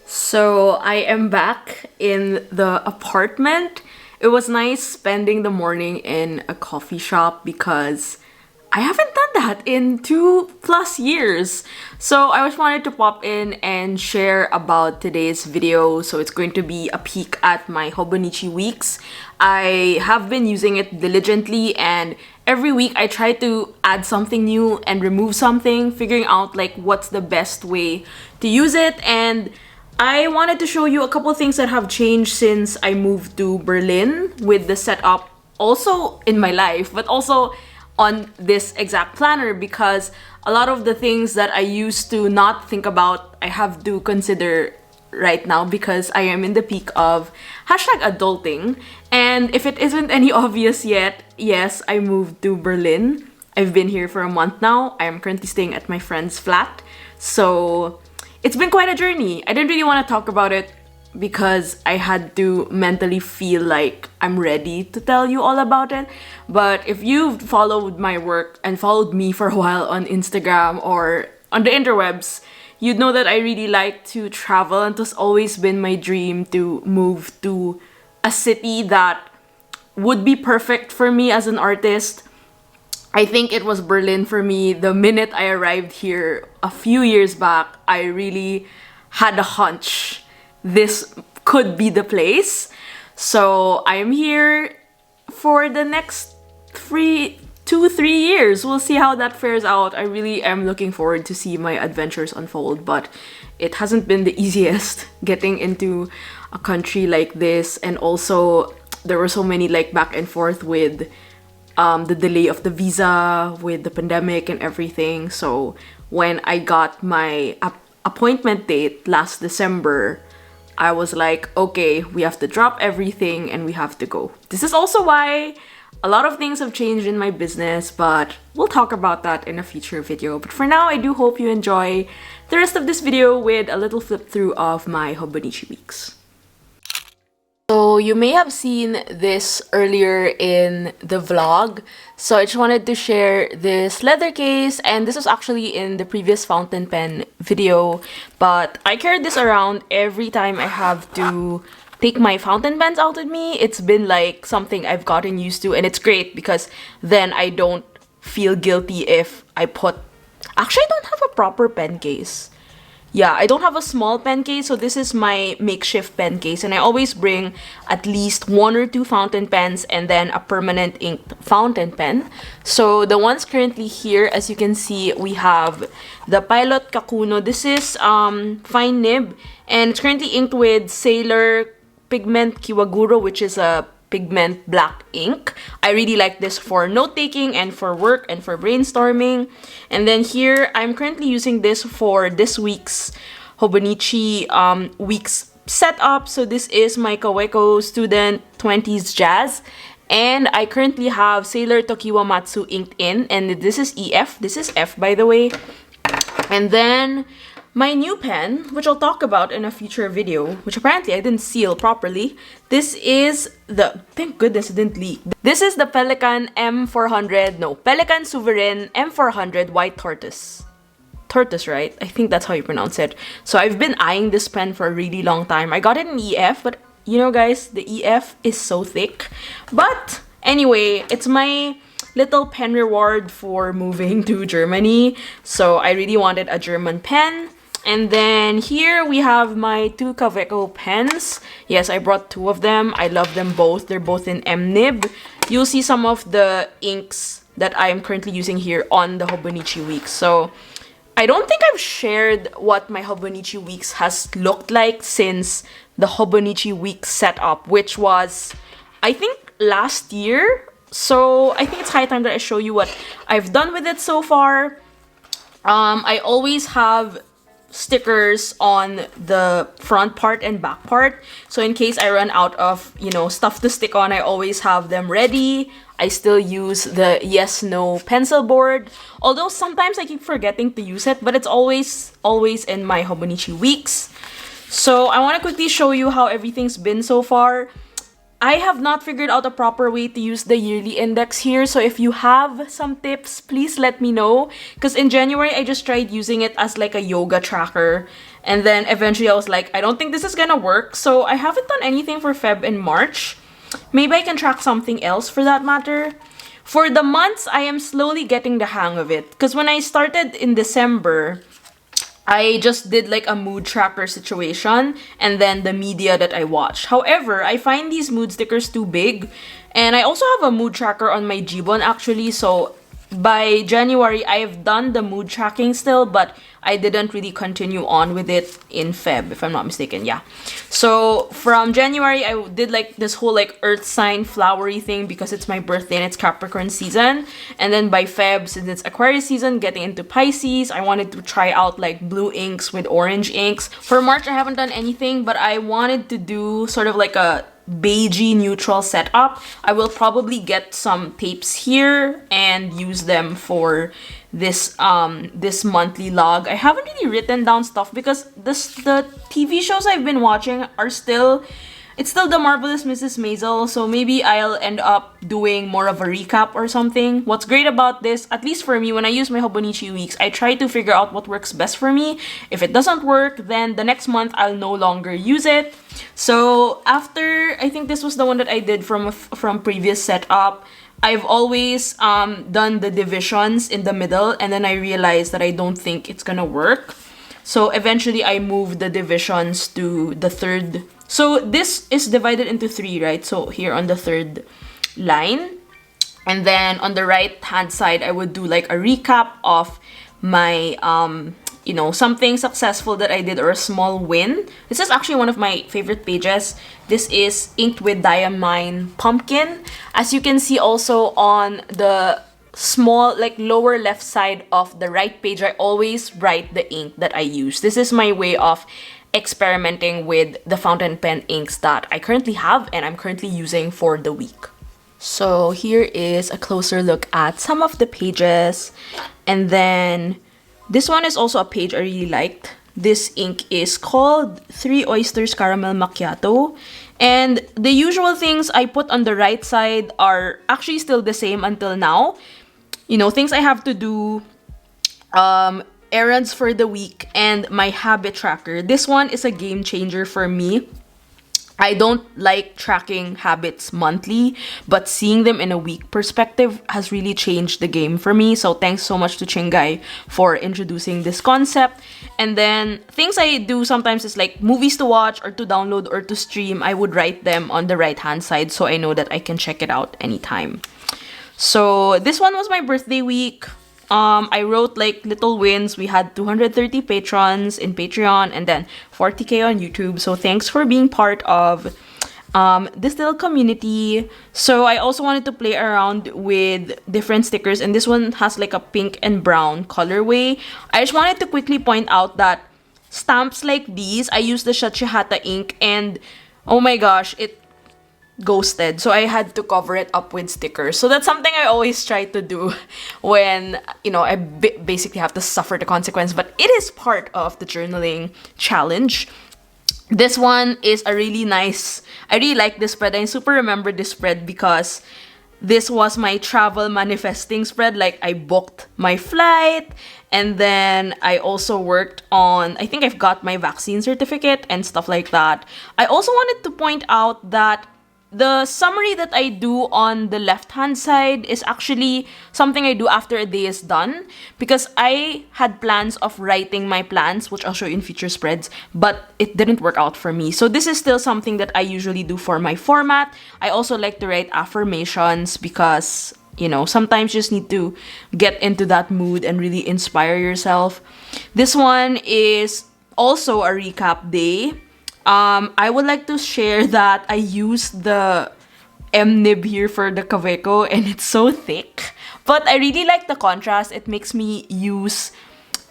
So I am back in the apartment. It was nice spending the morning in a coffee shop because I haven't done that in 2+ years. So I just wanted to pop in and share about today's video. So it's going to be a peek at my Hobonichi Weeks. I have been using it diligently, and every week I try to add something new and remove something, figuring out like what's the best way to use it. And I wanted to show you a couple of things that have changed since I moved to Berlin with the setup, also in my life, but also on this exact planner, because a lot of the things that I used to not think about, I have to consider right now because I am in the peak of #adulting. And if it isn't any obvious yet, yes, I moved to Berlin. I've been here for a month now. I am currently staying at my friend's flat. So it's been quite a journey. I didn't really want to talk about it because I had to mentally feel like I'm ready to tell you all about it. But if you've followed my work and followed me for a while on Instagram or on the interwebs, you'd know that I really like to travel, and it has always been my dream to move to a city that would be perfect for me as an artist. I think it was Berlin for me. The minute I arrived here a few years back, I really had a hunch this could be the place. So I am here for the next 2-3 years. We'll see how that fares out. I really am looking forward to see my adventures unfold, but it hasn't been the easiest getting into a country like this. And also there were so many like back and forth with the delay of the visa with the pandemic and everything. So when I got my appointment date last December, I was like, okay, we have to drop everything and we have to go. This is also why a lot of things have changed in my business, but we'll talk about that in a future video. But for now, I do hope you enjoy the rest of this video with a little flip through of my Hobonichi Weeks. So you may have seen this earlier in the vlog. So I just wanted to share this leather case, and this was actually in the previous fountain pen video, but I carry this around every time I have to take my fountain pens out with me. It's been like something I've gotten used to, and it's great because then I don't feel guilty if I put... Actually, I don't have a proper pen case. Yeah, I don't have a small pen case, so this is my makeshift pen case, and I always bring at least 1 or 2 fountain pens and then a permanent inked fountain pen. So the ones currently here, as you can see, we have the Pilot Kakuno. This is fine nib, and it's currently inked with Sailor Pigment Kiwaguro, which is a pigment black ink. I really like this for note-taking and for work and for brainstorming. And then here, I'm currently using this for this week's Hobonichi Weeks setup. So this is my Kaweco Student 20s Jazz. And I currently have Sailor Tokiwa Matsu inked in. And this is EF. This is F, by the way. And then my new pen, which I'll talk about in a future video, which apparently I didn't seal properly. This is the... Thank goodness it didn't leak. This is the Pelikan Souverän M400 White Tortoise. Tortoise, right? I think that's how you pronounce it. So I've been eyeing this pen for a really long time. I got it in EF, but you know guys, the EF is so thick. But anyway, it's my little pen reward for moving to Germany. So I really wanted a German pen. And then here we have my two Kaweco pens. Yes, I brought two of them. I love them both. They're both in M nib. You'll see some of the inks that I am currently using here on the Hobonichi Weeks. So I don't think I've shared what my Hobonichi Weeks has looked like since the Hobonichi Weeks setup, which was, I think, last year. So I think it's high time that I show you what I've done with it so far. I always have stickers on the front part and back part. So in case I run out of, you know, stuff to stick on, I always have them ready. I still use the yes/no pencil board. Although sometimes I keep forgetting to use it, but it's always in my Hobonichi Weeks. So I want to quickly show you how everything's been so far. I have not figured out a proper way to use the yearly index here, so if you have some tips, please let me know. Because in January, I just tried using it as like a yoga tracker, and then eventually I was like, I don't think this is gonna work, so I haven't done anything for Feb and March. Maybe I can track something else for that matter. For the months, I am slowly getting the hang of it, because when I started in December, I just did like a mood tracker situation and then the media that I watch. However, I find these mood stickers too big, and I also have a mood tracker on my Jibon actually, so by January I have done the mood tracking still, but I didn't really continue on with it in Feb, if I'm not mistaken. Yeah, so from January I did like this whole like earth sign flowery thing because it's my birthday and it's Capricorn season. And then by Feb, since it's Aquarius season, getting into Pisces, I wanted to try out like blue inks with orange inks. For March I haven't done anything, but I wanted to do sort of like a beigey neutral setup. I will probably get some tapes here and use them for this this monthly log. I haven't really written down stuff because the TV shows I've been watching are still, it's still The Marvelous Mrs. Maisel, so maybe I'll end up doing more of a recap or something. What's great about this, at least for me, when I use my Hobonichi Weeks, I try to figure out what works best for me. If it doesn't work, then the next month I'll no longer use it. So after, I think this was the one that I did from previous setup, I've always done the divisions in the middle, and then I realized that I don't think it's gonna work. So eventually I moved the divisions to the third. So this is divided into three, right? So here on the third line. And then on the right hand side, I would do like a recap of my, you know, something successful that I did or a small win. This is actually one of my favorite pages. This is inked with Diamine Pumpkin. As you can see also on the small, like lower left side of the right page, I always write the ink that I use. This is my way of experimenting with the fountain pen inks that I currently have and I'm currently using for the week. So here is a closer look at some of the pages. And then this one is also a page I really liked. This ink is called 3 Oysters Caramel Macchiato. And the usual things I put on the right side are actually still the same until now. You know, things I have to do, errands for the week, and my habit tracker. This one is a game changer for me. I don't like tracking habits monthly, but seeing them in a week perspective has really changed the game for me. So thanks so much to Chingai for introducing this concept. And then things I do sometimes is like movies to watch or to download or to stream. I would write them on the right hand side so I know that I can check it out anytime. So this one was my birthday week. I wrote like little wins. We had 230 patrons in Patreon and then 40k on YouTube. So thanks for being part of this little community. So I also wanted to play around with different stickers, and this one has like a pink and brown colorway. I just wanted to quickly point out that stamps like these, I used the Shachihata ink and oh my gosh, it ghosted, so I had to cover it up with stickers. So that's something I always try to do when, you know, I basically have to suffer the consequence, but it is part of the journaling challenge. This one is a really nice, I really like this spread. I super remember this spread because this was my travel manifesting spread. Like I booked my flight And then I also worked on, I think I've got my vaccine certificate and stuff like that. I also wanted to point out that the summary that I do on the left-hand side is actually something I do after a day is done, because I had plans of writing my plans, which I'll show you in future spreads, but it didn't work out for me. So this is still something that I usually do for my format. I also like to write affirmations because, you know, sometimes you just need to get into that mood and really inspire yourself. This one is also a recap day. I would like to share that I used the nib here for the Kaweco and it's so thick. But I really like the contrast. It makes me use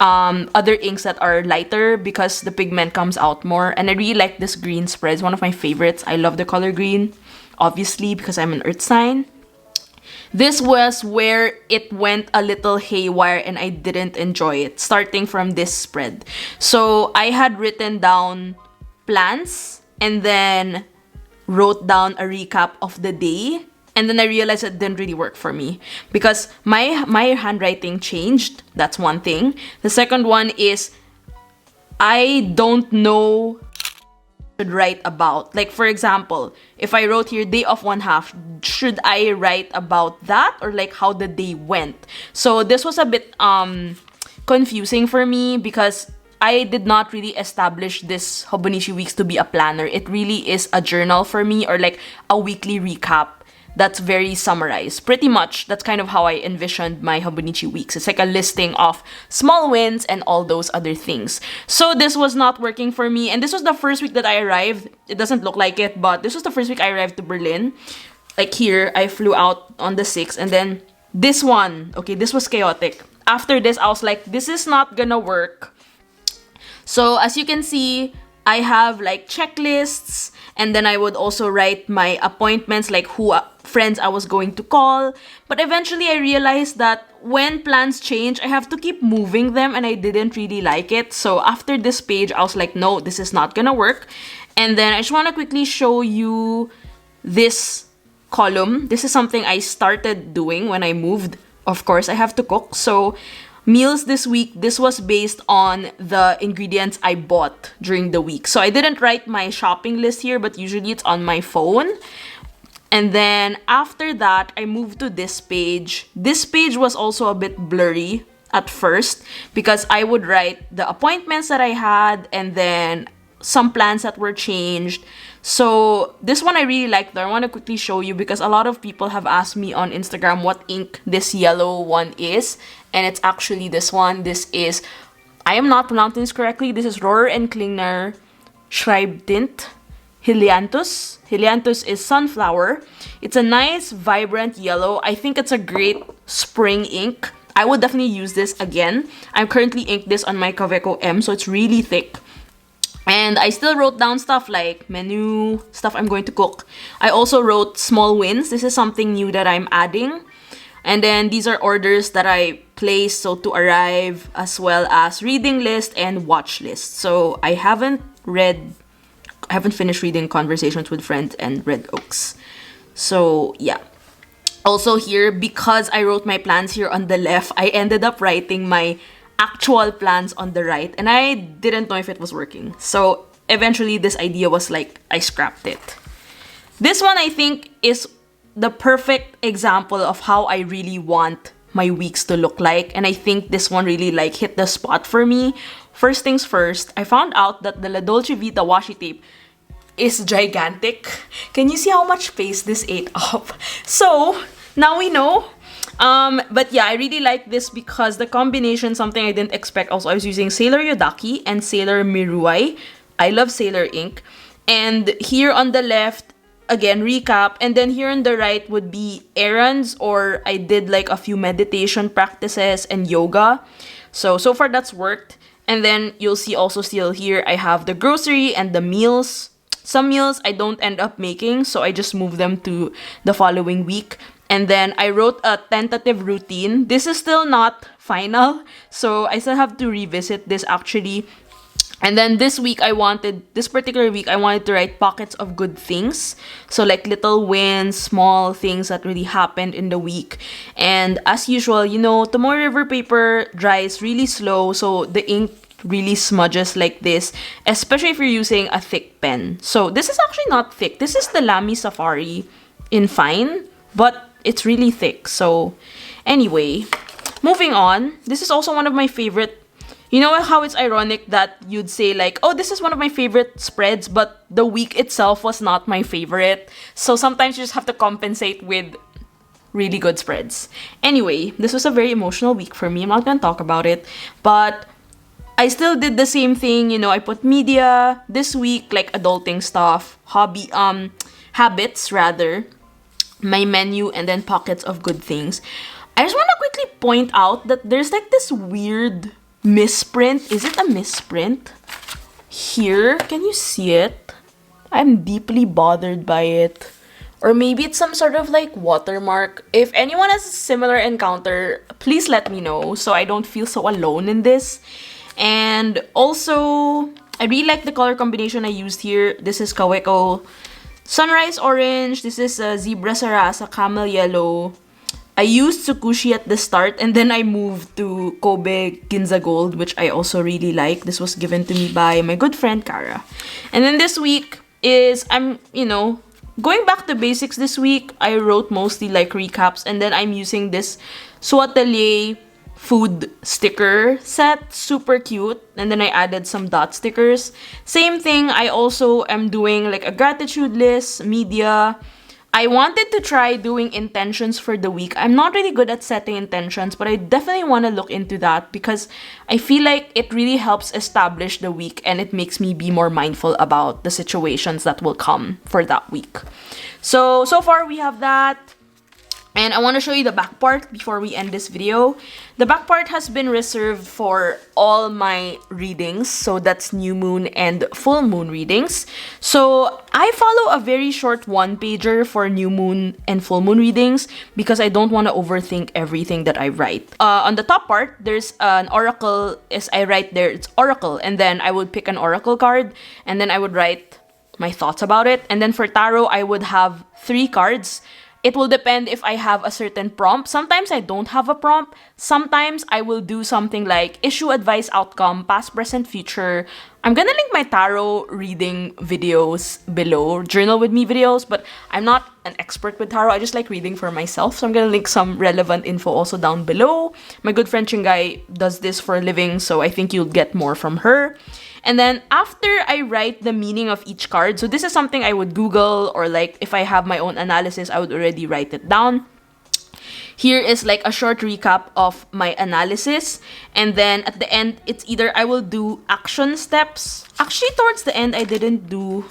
other inks that are lighter because the pigment comes out more. And I really like this green spread. It's one of my favorites. I love the color green, obviously, because I'm an earth sign. This was where it went a little haywire and I didn't enjoy it, starting from this spread. So I had written down plans and then wrote down a recap of the day, and then I realized it didn't really work for me because my handwriting changed. That's one thing. The second one is I don't know what I should write about. Like, for example, if I wrote here day of 1/2, should I write about that or like how the day went? So this was a bit confusing for me because I did not really establish this Hobonichi Weeks to be a planner. It really is a journal for me, or like a weekly recap that's very summarized. Pretty much, that's kind of how I envisioned my Hobonichi Weeks. It's like a listing of small wins and all those other things. So this was not working for me, and this was the first week that I arrived. It doesn't look like it, but this was the first week I arrived to Berlin. Like here, I flew out on the 6th, and then this one, okay, this was chaotic. After this, I was like, this is not gonna work. So as you can see, I have like checklists, and then I would also write my appointments, like who friends I was going to call. But eventually I realized that when plans change, I have to keep moving them, and I didn't really like it. So after this page, I was like, no, this is not gonna work. And then I just want to quickly show you this column. This is something I started doing when I moved. Of course, I have to cook. So meals this week, this was based on the ingredients I bought during the week. So I didn't write my shopping list here, but usually it's on my phone. And then after that, I moved to this page. This page was also a bit blurry at first because I would write the appointments that I had and then some plans that were changed. So this one I really like though. I want to quickly show you because a lot of people have asked me on Instagram what ink this yellow one is. And it's actually this one. This is, I am not pronouncing this correctly. This is Rohrer and Klingner 𝚘𝚑 Helianthus. Helianthus is sunflower. It's a nice, vibrant yellow. I think it's a great spring ink. I would definitely use this again. I'm currently inked this on my Kaweco M, so it's really thick. And I still wrote down stuff like menu, stuff I'm going to cook. I also wrote small wins. This is something new that I'm adding. And then these are orders that I placed, so to arrive, as well as reading list and watch list. So I haven't finished reading Conversations with Friends and Red Oaks. So yeah. Also here, because I wrote my plans here on the left, I ended up writing my actual plans on the right, and I didn't know if it was working. So eventually this idea was like, I scrapped it. This one I think is the perfect example of how I really want my weeks to look like, and I think this one really like hit the spot for me. First things first, I found out that the 𝚷𝚘𝚋𝚒 washi tape is gigantic. Can you see how much space this ate up? So now we know. But yeah, I really like this because the combination, something I didn't expect. Also, I was using Sailor Yodaki and Sailor Miruai. I love Sailor ink. And here on the left, again, recap. And then here on the right would be errands, or I did like a few meditation practices and yoga. So far that's worked. And then you'll see also still here, I have the grocery and the meals. Some meals I don't end up making, so I just move them to the following week. And then I wrote a tentative routine. This is still not final, so I still have to revisit this actually. And then this particular week, I wanted to write pockets of good things. So like little wins, small things that really happened in the week. And as usual, you know, Tomoe River paper dries really slow. So the ink really smudges like this, especially if you're using a thick pen. So this is actually not thick. This is the Lamy Safari in fine, but it's really thick. So anyway, moving on. This is also one of my favorite. You know how it's ironic that you'd say like, oh, this is one of my favorite spreads, but the week itself was not my favorite. So sometimes you just have to compensate with really good spreads. Anyway, this was a very emotional week for me. I'm not gonna talk about it, but I still did the same thing. You know, I put media this week, like adulting stuff, habits rather, my menu, and then pockets of good things. I just want to quickly point out that there's like this weird misprint. Is it a misprint? Here, can you see it? I'm deeply bothered by it. Or maybe it's some sort of like watermark. If anyone has a similar encounter, please let me know so I don't feel so alone in this. And also, I really like the color combination I used here. This is Kaweco Sunrise Orange. This is Zebra Sarasa Camel Yellow. I used Tsukushi at the start, and then I moved to Kobe Ginza Gold, which I also really like. This was given to me by my good friend Kara. And then this week is, I'm, you know, going back to basics this week. I wrote mostly like recaps, and then I'm using this 𝚘𝚑𝚒𝚒𝚒 food sticker set. Super cute. And then I added some dot stickers. Same thing, I also am doing like a gratitude list, media. I wanted to try doing intentions for the week. I'm not really good at setting intentions, but I definitely want to look into that because I feel like it really helps establish the week and it makes me be more mindful about the situations that will come for that week. So far we have that. And I want to show you the back part before we end this video. The back part has been reserved for all my readings. So that's new moon and full moon readings. So I follow a very short one-pager for new moon and full moon readings because I don't want to overthink everything that I write. On the top part, there's an oracle. As I write there, it's oracle. And then I would pick an oracle card and then I would write my thoughts about it. And then for tarot, I would have 3 cards. It will depend if I have a certain prompt. Sometimes I don't have a prompt. Sometimes I will do something like issue, advice, outcome, past, present, future. I'm gonna link my tarot reading videos below, journal with me videos, but I'm not an expert with tarot. I just like reading for myself. So I'm gonna link some relevant info also down below. My good friend Chingai does this for a living, so I think you'll get more from her. And then after I write the meaning of each card, so this is something I would Google, or like if I have my own analysis, I would already write it down. Here is like a short recap of my analysis. And then at the end, it's either I will do action steps. Actually, towards the end, I didn't do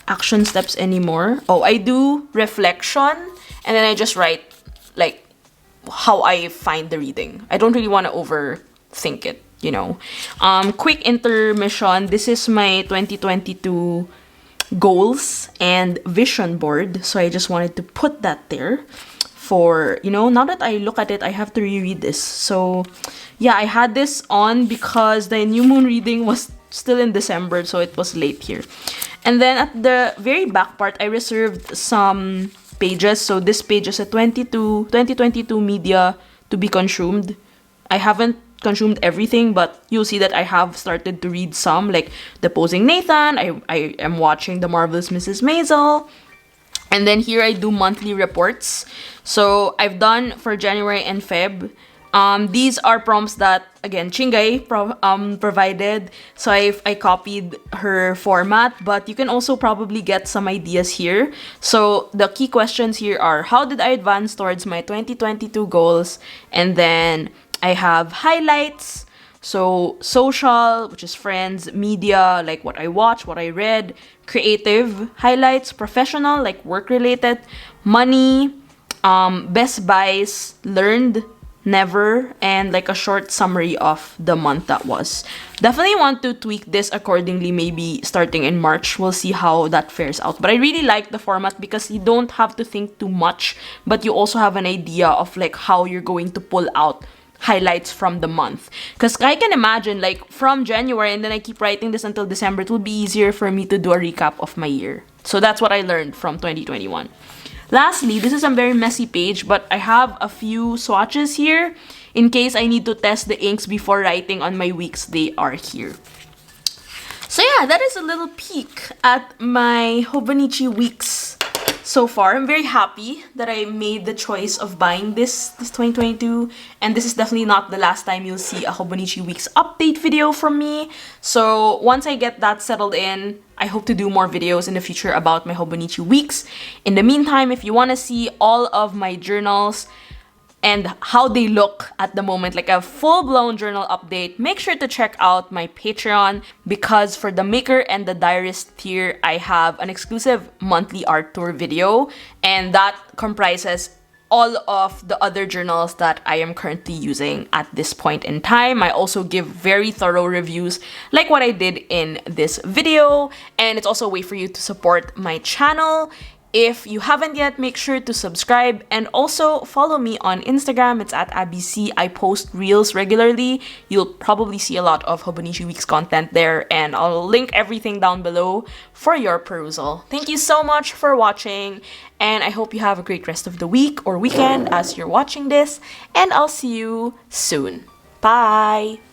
action steps anymore. Oh, I do reflection. And then I just write like how I find the reading. I don't really want to overthink it. You know, quick intermission. This is my 2022 goals and vision board. So I just wanted to put that there for, you know, now that I look at it, I have to reread this. So yeah, I had this on because the new moon reading was still in December, so it was late here. And then at the very back part, I reserved some pages. So this page is a 2022 media to be consumed. I haven't consumed everything, but you'll see that I have started to read some, like The Posing Nathan. I am watching The Marvelous Mrs. Maisel. And then here I do monthly reports. So I've done for January and Feb. These are prompts that, again, Chingai provided. So I copied her format, but you can also probably get some ideas here. So the key questions here are, how did I advance towards my 2022 goals? And then I have highlights, so social, which is friends, media, like what I watch, what I read, creative highlights, professional, like work-related, money, best buys, learned, never, and like a short summary of the month that was. Definitely want to tweak this accordingly, maybe starting in March. We'll see how that fares out. But I really like the format because you don't have to think too much, but you also have an idea of like how you're going to pull out highlights from the month. Because I can imagine, like, from January and then I keep writing this until December, it will be easier for me to do a recap of my year. So that's what I learned from 2021. Lastly, this is a very messy page, but I have a few swatches here in case I need to test the inks before writing on my weeks. They are here. So yeah, that is a little peek at my Hobonichi Weeks so far. I'm very happy that I made the choice of buying this 2022, and this is definitely not the last time you'll see a Hobonichi Weeks update video from me. So once I get that settled in, I hope to do more videos in the future about my Hobonichi Weeks. In the meantime, if you want to see all of my journals and how they look at the moment, like a full-blown journal update, make sure to check out my Patreon, because for the maker and the diarist tier, I have an exclusive monthly art tour video, and that comprises all of the other journals that I am currently using at this point in time. I also give very thorough reviews like what I did in this video, and it's also a way for you to support my channel. If you haven't yet, make sure to subscribe and also follow me on Instagram. It's at @AbbeyC. I post reels regularly. You'll probably see a lot of Hobonichi Weeks content there, and I'll link everything down below for your perusal. Thank you so much for watching, and I hope you have a great rest of the week or weekend as you're watching this, and I'll see you soon. Bye!